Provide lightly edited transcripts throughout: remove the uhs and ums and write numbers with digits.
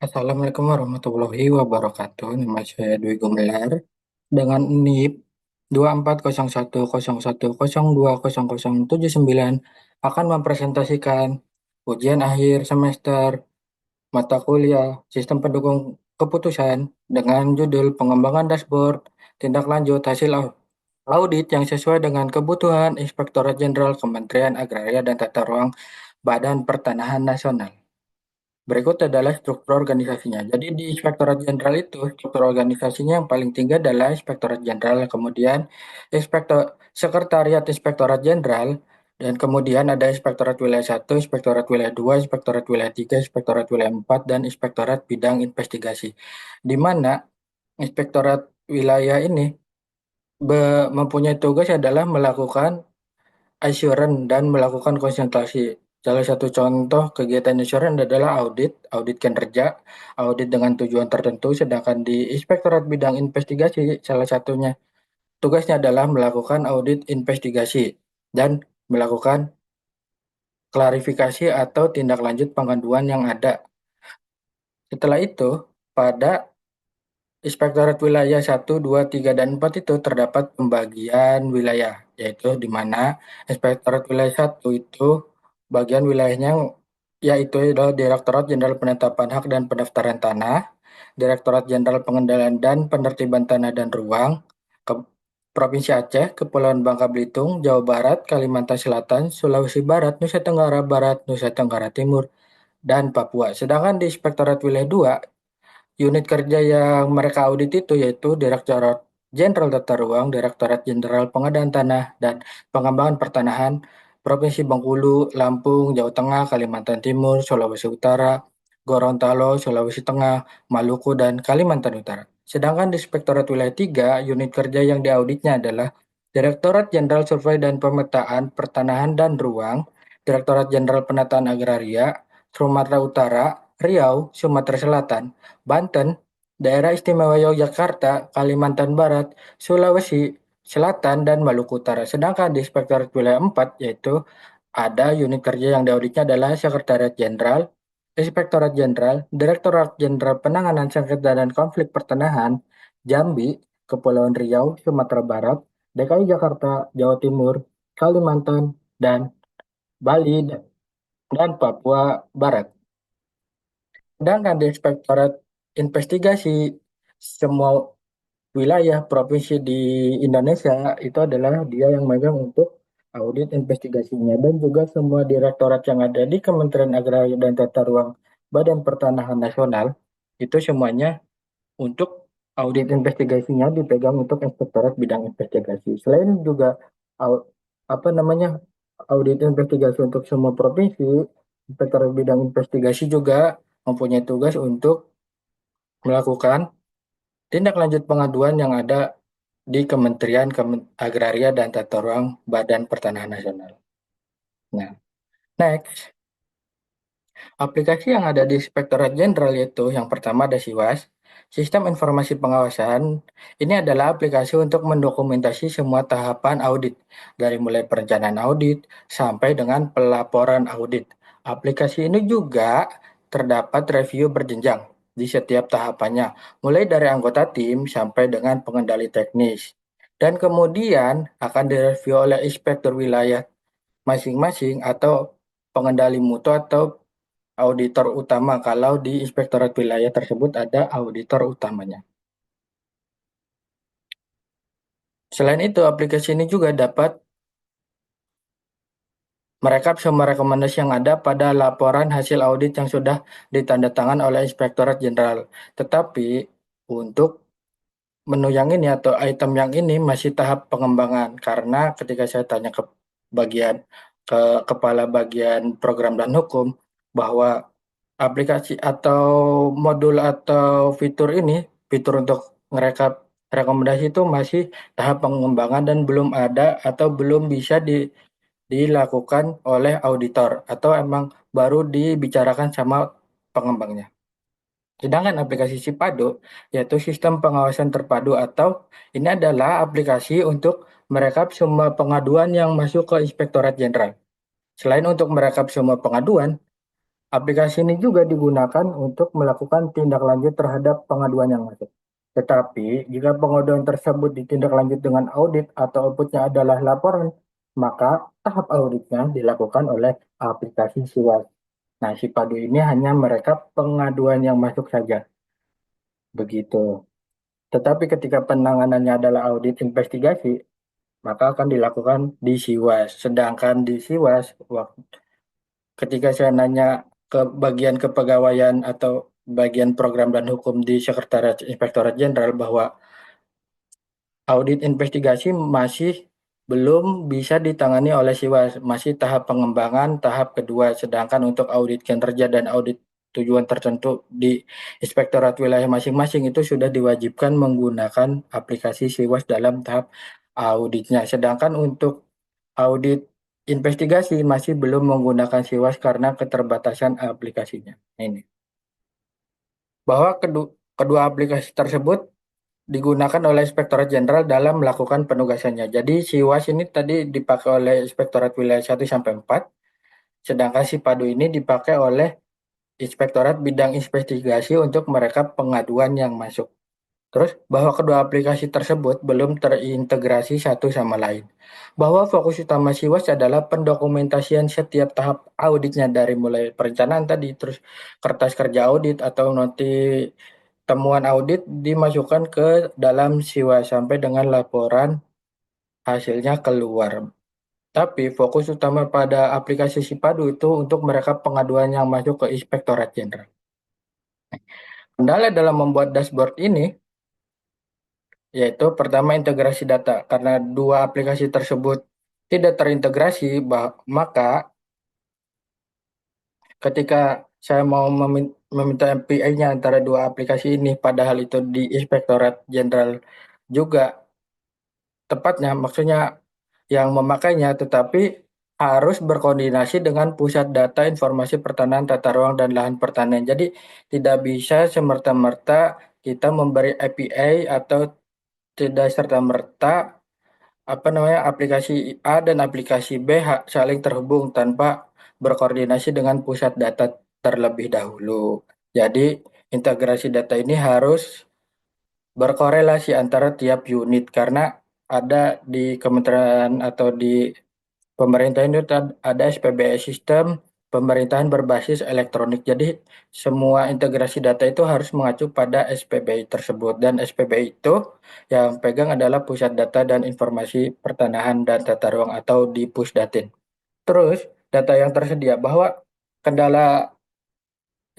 Assalamualaikum warahmatullahi wabarakatuh. Nama saya Dwi Gumelar dengan NIP 240101020079 akan mempresentasikan ujian akhir semester mata kuliah Sistem Pendukung Keputusan dengan judul Pengembangan Dashboard Tindak Lanjut Hasil Audit yang sesuai dengan kebutuhan Inspektorat Jenderal Kementerian Agraria dan Tata Ruang Badan Pertanahan Nasional. Berikut adalah struktur organisasinya. Jadi di Inspektorat Jenderal itu, struktur organisasinya yang paling tinggi adalah Inspektorat Jenderal, kemudian Sekretariat Inspektorat Jenderal, dan kemudian ada Inspektorat Wilayah 1, Inspektorat Wilayah 2, Inspektorat Wilayah 3, Inspektorat Wilayah 4, dan Inspektorat Bidang Investigasi. Di mana Inspektorat Wilayah ini mempunyai tugas adalah melakukan assurance dan melakukan konsultasi. Salah satu contoh kegiatan assurance adalah audit kinerja, audit dengan tujuan tertentu, sedangkan di Inspektorat Bidang Investigasi salah satunya tugasnya adalah melakukan audit investigasi dan melakukan klarifikasi atau tindak lanjut pengaduan yang ada. Setelah itu, pada Inspektorat Wilayah 1, 2, 3, dan 4 itu terdapat pembagian wilayah, yaitu di mana Inspektorat Wilayah 1 itu bagian wilayahnya yaitu adalah Direktorat Jenderal Penetapan Hak dan Pendaftaran Tanah, Direktorat Jenderal Pengendalian dan Penertiban Tanah dan Ruang, ke Provinsi Aceh, Kepulauan Bangka Belitung, Jawa Barat, Kalimantan Selatan, Sulawesi Barat, Nusa Tenggara Barat, Nusa Tenggara Timur, dan Papua. Sedangkan di Inspektorat Wilayah 2 unit kerja yang mereka audit itu yaitu Direktorat Jenderal Tata Ruang, Direktorat Jenderal Pengadaan Tanah, dan Pengembangan Pertanahan Provinsi Bengkulu, Lampung, Jawa Tengah, Kalimantan Timur, Sulawesi Utara, Gorontalo, Sulawesi Tengah, Maluku, dan Kalimantan Utara. Sedangkan di Inspektorat Wilayah 3, unit kerja yang diauditnya adalah Direktorat Jenderal Survei dan Pemetaan Pertanahan dan Ruang, Direktorat Jenderal Penataan Agraria, Sumatera Utara, Riau, Sumatera Selatan, Banten, Daerah Istimewa Yogyakarta, Kalimantan Barat, Sulawesi Selatan, dan Maluku Utara. Sedangkan di Inspektorat Wilayah 4, yaitu ada unit kerja yang diauditnya adalah Sekretariat Jenderal, Inspektorat Jenderal, Direktorat Jenderal Penanganan Sengketa dan Konflik Pertanahan, Jambi, Kepulauan Riau, Sumatera Barat, DKI Jakarta, Jawa Timur, Kalimantan, dan Bali, dan Papua Barat. Sedangkan di Inspektorat Investigasi, semua wilayah provinsi di Indonesia itu adalah dia yang megang untuk audit investigasinya dan juga semua direktorat yang ada di Kementerian Agraria dan Tata Ruang Badan Pertanahan Nasional itu semuanya untuk audit investigasinya dipegang untuk Inspektorat Bidang Investigasi. Selain juga au- apa namanya audit investigasi untuk semua provinsi, Inspektorat Bidang Investigasi juga mempunyai tugas untuk melakukan tindak lanjut pengaduan yang ada di Kementerian Agraria dan Tata Ruang Badan Pertanahan Nasional. Nah, next, aplikasi yang ada di Inspektorat Jenderal yaitu yang pertama ada SIWAS, Sistem Informasi Pengawasan. Ini adalah aplikasi untuk mendokumentasi semua tahapan audit, dari mulai perencanaan audit sampai dengan pelaporan audit. Aplikasi ini juga terdapat review berjenjang di setiap tahapannya, mulai dari anggota tim sampai dengan pengendali teknis. Dan kemudian akan direview oleh inspektur wilayah masing-masing atau pengendali mutu atau auditor utama kalau di inspektorat wilayah tersebut ada auditor utamanya. Selain itu, aplikasi ini juga dapat merekap semua rekomendasi yang ada pada laporan hasil audit yang sudah ditandatangan oleh Inspektorat Jenderal. Tetapi untuk menu yang ini atau item yang ini masih tahap pengembangan karena ketika saya tanya ke bagian ke kepala bagian program dan hukum bahwa aplikasi atau modul atau fitur ini, fitur untuk merekap rekomendasi itu masih tahap pengembangan dan belum ada atau belum bisa dilakukan oleh auditor atau emang baru dibicarakan sama pengembangnya. Sedangkan aplikasi Sipado, yaitu sistem pengawasan terpadu atau ini adalah aplikasi untuk merekap semua pengaduan yang masuk ke Inspektorat Jenderal. Selain untuk merekap semua pengaduan, Aplikasi ini juga digunakan untuk melakukan tindak lanjut terhadap pengaduan yang masuk. Tetapi, jika pengaduan tersebut ditindaklanjut dengan audit atau outputnya adalah laporan, maka tahap auditnya dilakukan oleh aplikasi SIWAS. Nah, si Padu ini hanya merekap pengaduan yang masuk saja. Begitu. Tetapi ketika penanganannya adalah audit investigasi, maka akan dilakukan di SIWAS. Sedangkan di SIWAS, ketika saya nanya ke bagian kepegawaian atau bagian program dan hukum di Sekretariat Inspektorat Jenderal bahwa audit investigasi masih belum bisa ditangani oleh SIWAS, masih tahap pengembangan tahap kedua. Sedangkan untuk audit kinerja dan audit tujuan tertentu di Inspektorat Wilayah masing-masing itu sudah diwajibkan menggunakan aplikasi SIWAS dalam tahap auditnya. Sedangkan untuk audit investigasi masih belum menggunakan SIWAS karena keterbatasan aplikasinya. Ini bahwa kedua aplikasi tersebut digunakan oleh Inspektorat Jenderal dalam melakukan penugasannya. Jadi SIWAS ini tadi dipakai oleh Inspektorat Wilayah 1 sampai 4, sedangkan si Padu ini dipakai oleh Inspektorat Bidang Investigasi untuk merekap pengaduan yang masuk. Terus bahwa kedua aplikasi tersebut belum terintegrasi satu sama lain. Bahwa fokus utama SIWAS adalah pendokumentasian setiap tahap auditnya dari mulai perencanaan tadi, terus kertas kerja audit atau noti temuan audit dimasukkan ke dalam SIWAS sampai dengan laporan hasilnya keluar. Tapi fokus utama pada aplikasi Sipadu itu untuk merekap pengaduan yang masuk ke Inspektorat Jenderal. Kendala dalam membuat dashboard ini yaitu pertama integrasi data. Karena dua aplikasi tersebut tidak terintegrasi, maka ketika saya mau meminta MPI-nya antara dua aplikasi ini, padahal itu di Inspektorat Jenderal juga tepatnya, maksudnya yang memakainya, tetapi harus berkoordinasi dengan Pusat Data Informasi Pertanahan Tata Ruang dan Lahan Pertanian. Jadi tidak bisa semerta-merta kita memberi API atau tidak serta-merta aplikasi A dan aplikasi B saling terhubung tanpa berkoordinasi dengan pusat data terlebih dahulu. Jadi integrasi data ini harus berkorelasi antara tiap unit karena ada di kementerian atau di pemerintahan itu ada SPBS sistem pemerintahan berbasis elektronik. Jadi semua integrasi data itu harus mengacu pada SPBI tersebut dan SPBI itu yang pegang adalah Pusat Data dan Informasi Pertanahan dan Tata Ruang atau di Pusdatin. Terus data yang tersedia bahwa kendala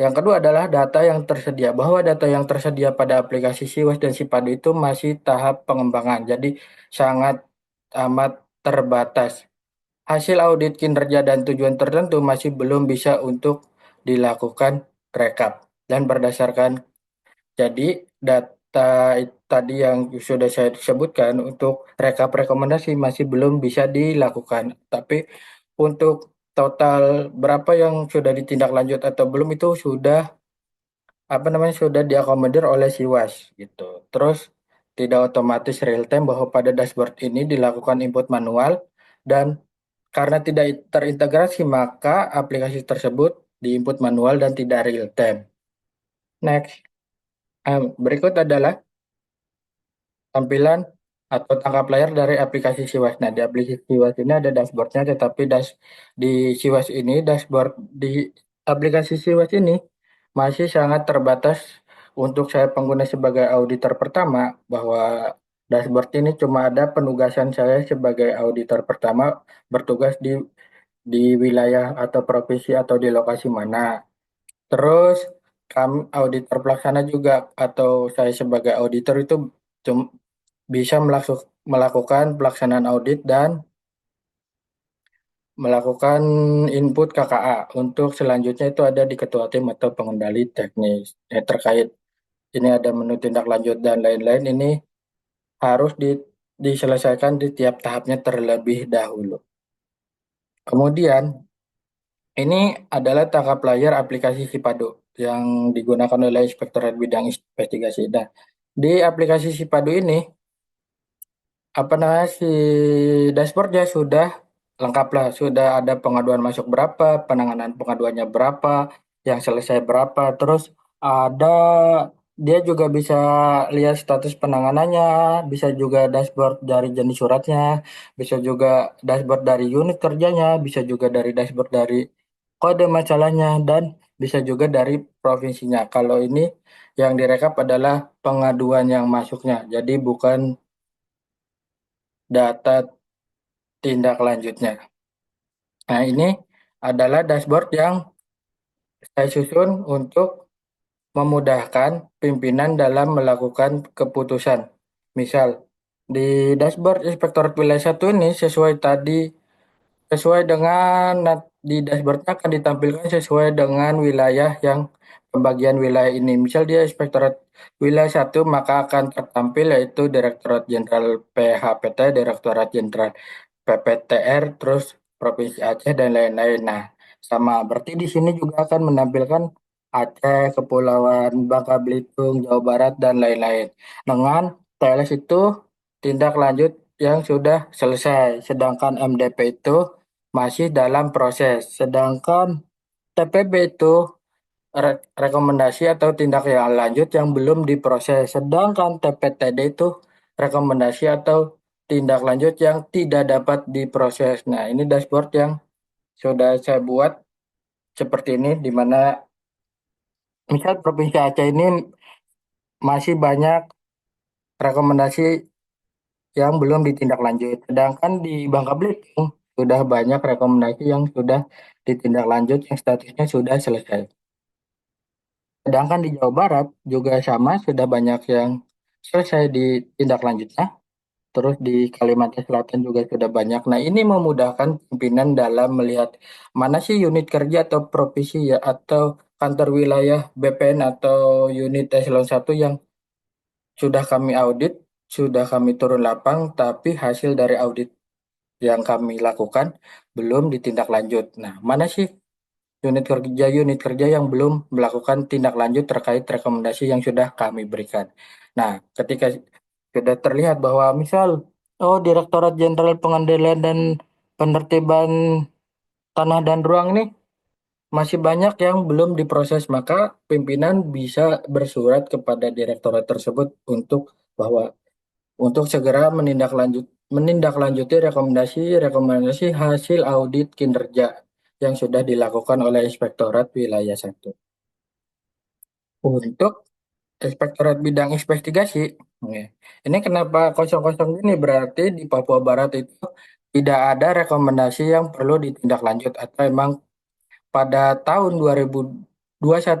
yang kedua adalah data yang tersedia bahwa data yang tersedia pada aplikasi SIWAS dan SIPADU itu masih tahap pengembangan. Jadi sangat amat terbatas. Hasil audit kinerja dan tujuan tertentu masih belum bisa untuk dilakukan rekap. Dan berdasarkan jadi data tadi yang sudah saya sebutkan untuk rekap rekomendasi masih belum bisa dilakukan. Tapi untuk total berapa yang sudah ditindaklanjut atau belum itu sudah sudah diakomodir oleh SIWAS gitu. Terus tidak otomatis real time bahwa pada dashboard ini dilakukan input manual dan karena tidak terintegrasi, maka aplikasi tersebut diinput manual dan tidak real time. Next, berikut adalah tampilan atau tangkap layar dari aplikasi Siwas. Nah, di aplikasi Siwas ini ada dashboardnya, tetapi di Siwas ini, dashboard di aplikasi Siwas ini masih sangat terbatas untuk saya pengguna sebagai auditor pertama, bahwa dashboard ini cuma ada penugasan saya sebagai auditor pertama bertugas di wilayah atau provinsi atau di lokasi mana. Terus kami auditor pelaksana juga atau saya sebagai auditor itu bisa melakukan pelaksanaan audit dan melakukan input KKA. Untuk selanjutnya itu ada di ketua tim atau pengendali teknis. Terkait ini ada menu tindak lanjut dan lain-lain ini harus diselesaikan di tiap tahapnya terlebih dahulu. Kemudian ini adalah tangkap layar aplikasi Sipado yang digunakan oleh Inspektorat Bidang Investigasi. Nah, di aplikasi Sipado ini si dashboardnya sudah lengkaplah, sudah ada pengaduan masuk berapa, penanganan pengaduannya berapa, yang selesai berapa, terus ada dia juga bisa lihat status penanganannya, bisa juga dashboard dari jenis suratnya, bisa juga dashboard dari unit kerjanya, bisa juga dari dashboard dari kode masalahnya, dan bisa juga dari provinsinya. Kalau ini yang direkap adalah pengaduan yang masuknya, jadi bukan data tindak lanjutnya. Nah, ini adalah dashboard yang saya susun untuk memudahkan pimpinan dalam melakukan keputusan. Misal, di dashboard Inspektorat Wilayah 1 ini sesuai dengan di dashboardnya akan ditampilkan sesuai dengan wilayah yang pembagian wilayah ini. Misal dia Inspektorat Wilayah 1 maka akan tertampil yaitu Direktorat Jenderal PHPT, Direktorat Jenderal PPTR, terus Provinsi Aceh dan lain-lain. Nah, sama berarti di sini juga akan menampilkan Aceh, Kepulauan Bangka Belitung, Jawa Barat dan lain-lain. Dengan TLS itu tindak lanjut yang sudah selesai, sedangkan MDP itu masih dalam proses. Sedangkan TPB itu rekomendasi atau tindak yang lanjut yang belum diproses. Sedangkan TPTD itu rekomendasi atau tindak lanjut yang tidak dapat diproses. Nah, ini dashboard yang sudah saya buat seperti ini, di mana misal Provinsi Aceh ini masih banyak rekomendasi yang belum ditindaklanjut. Sedangkan di Bangka Belitung sudah banyak rekomendasi yang sudah ditindaklanjut yang statusnya sudah selesai. Sedangkan di Jawa Barat juga sama, sudah banyak yang selesai ditindaklanjutnya. Terus di Kalimantan Selatan juga sudah banyak. Nah, ini memudahkan pimpinan dalam melihat mana sih unit kerja atau provisi ya atau kantor wilayah BPN atau unit eselon 1 yang sudah kami audit, sudah kami turun lapang, tapi hasil dari audit yang kami lakukan belum ditindaklanjut. Nah, mana sih unit kerja yang belum melakukan tindak lanjut terkait rekomendasi yang sudah kami berikan. Nah, ketika sudah terlihat bahwa misal, oh Direktorat Jenderal Pengendalian dan Penertiban Tanah dan Ruang nih masih banyak yang belum diproses, maka pimpinan bisa bersurat kepada direktorat tersebut bahwa untuk segera menindaklanjuti rekomendasi hasil audit kinerja yang sudah dilakukan oleh Inspektorat Wilayah 1. Untuk Inspektorat Bidang Investigasi, ya, ini kenapa kosong-kosong ini berarti di Papua Barat itu tidak ada rekomendasi yang perlu ditindaklanjut atau emang pada tahun 2021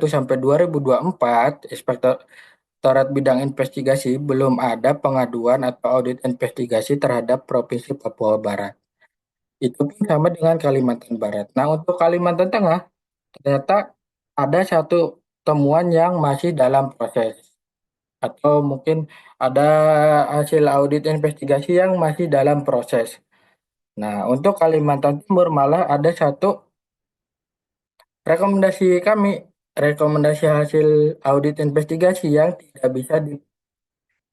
sampai 2024 Inspektorat Bidang Investigasi belum ada pengaduan atau audit investigasi terhadap Provinsi Papua Barat. Itu pun sama dengan Kalimantan Barat. Nah, untuk Kalimantan Tengah, ternyata ada satu temuan yang masih dalam proses. Atau mungkin ada hasil audit investigasi yang masih dalam proses. Nah, untuk Kalimantan Timur malah ada satu rekomendasi kami, rekomendasi hasil audit investigasi yang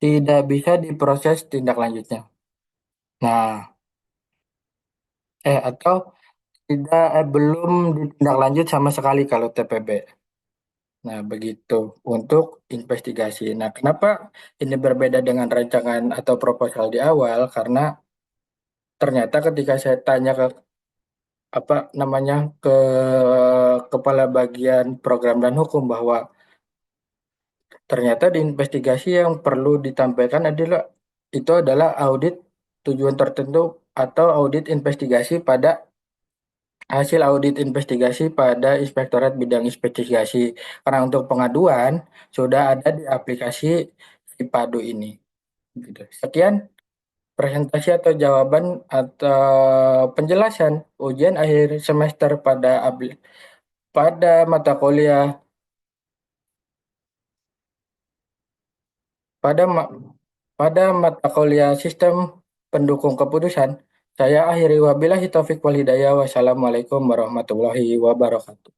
tidak bisa diproses tindak lanjutnya. Nah, atau belum ditindaklanjut sama sekali kalau TPB. Nah, begitu untuk investigasi. Nah, kenapa ini berbeda dengan rancangan atau proposal di awal? Karena ternyata ketika saya tanya ke apa namanya ke kepala bagian program dan hukum bahwa ternyata di investigasi yang perlu ditampilkan adalah audit tujuan tertentu atau audit investigasi pada hasil audit investigasi pada Inspektorat Bidang Investigasi. Karena untuk pengaduan sudah ada di aplikasi Sipadu ini. Gitu. Sekian presentasi atau jawaban atau penjelasan ujian akhir semester pada mata kuliah pada ma- pada mata kuliah Sistem Pendukung Keputusan. Saya akhiri wabillahi taufik wal hidayah. Wassalamualaikum warahmatullahi wabarakatuh.